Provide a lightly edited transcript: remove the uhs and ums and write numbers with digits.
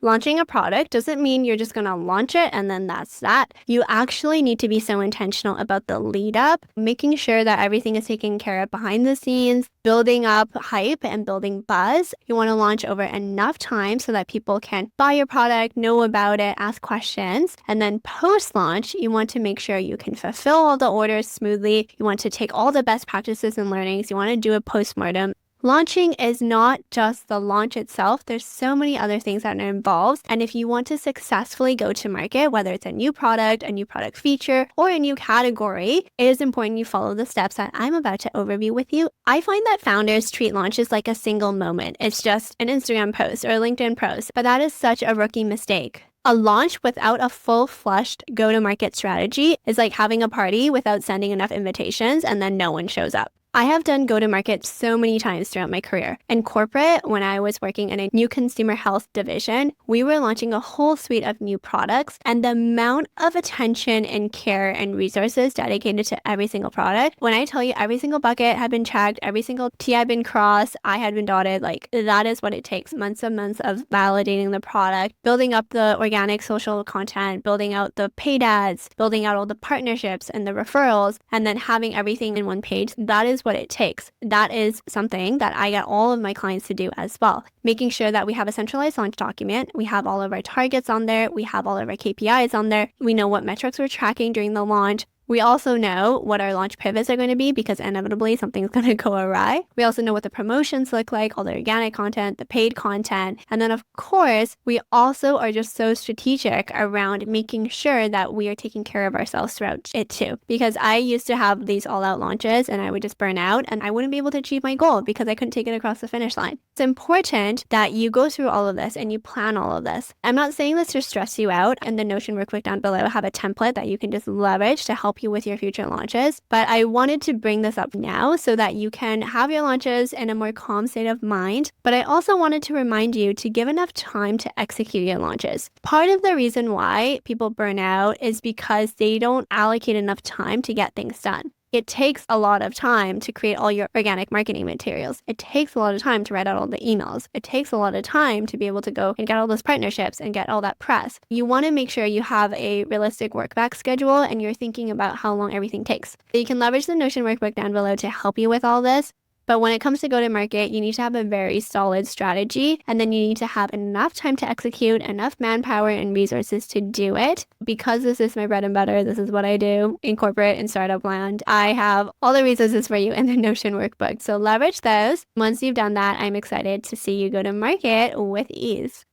Launching a product doesn't mean you're just going to launch it and then that's that. You actually need to be so intentional about the lead up, making sure that everything is taken care of behind the scenes, building up hype and building buzz. You want to launch over enough time so that people can buy your product, know about it, ask questions. And then post-launch, you want to make sure you can fulfill all the orders smoothly. You want to take all the best practices and learnings. You want to do a postmortem. Launching is not just the launch itself. There's so many other things that are involved. And if you want to successfully go to market, whether it's a new product feature, or a new category, it is important you follow the steps that I'm about to overview with you. I find that founders treat launches like a single moment. It's just an Instagram post or a LinkedIn post, but that is such a rookie mistake. A launch without a full-fledged go-to-market strategy is like having a party without sending enough invitations and then no one shows up. I have done go-to-market so many times throughout my career. In corporate, when I was working in a new consumer health division, we were launching a whole suite of new products, and the amount of attention and care and resources dedicated to every single product, when I tell you every single bucket had been checked, every single T had been crossed, I had been dotted, like that is what it takes. Months and months of validating the product, building up the organic social content, building out the paid ads, building out all the partnerships and the referrals, and then having everything in one page. That is what it takes. That is something that I get all of my clients to do as well. Making sure that we have a centralized launch document. We have all of our targets on there. We have all of our KPIs on there. We know what metrics we're tracking during the launch. We also know what our launch pivots are going to be because inevitably something's going to go awry. We also know what the promotions look like, all the organic content, the paid content. And then of course, we also are just so strategic around making sure that we are taking care of ourselves throughout it too. Because I used to have these all out launches and I would just burn out and I wouldn't be able to achieve my goal because I couldn't take it across the finish line. It's important that you go through all of this and you plan all of this. I'm not saying this to stress you out. And the Notion workbook down below have a template that you can just leverage to help you with your future launches. But I wanted to bring this up now so that you can have your launches in a more calm state of mind. But I also wanted to remind you to give enough time to execute your launches. Part of the reason why people burn out is because they don't allocate enough time to get things done. It takes a lot of time to create all your organic marketing materials. It takes a lot of time to write out all the emails. It takes a lot of time to be able to go and get all those partnerships and get all that press. You want to make sure you have a realistic work back schedule and you're thinking about how long everything takes. So you can leverage the Notion workbook down below to help you with all this. But when it comes to go-to-market, you need to have a very solid strategy, and then you need to have enough time to execute, enough manpower and resources to do it. Because this is my bread and butter, this is what I do in corporate and startup land, I have all the resources for you in the Notion workbook. So leverage those. Once you've done that, I'm excited to see you go to market with ease.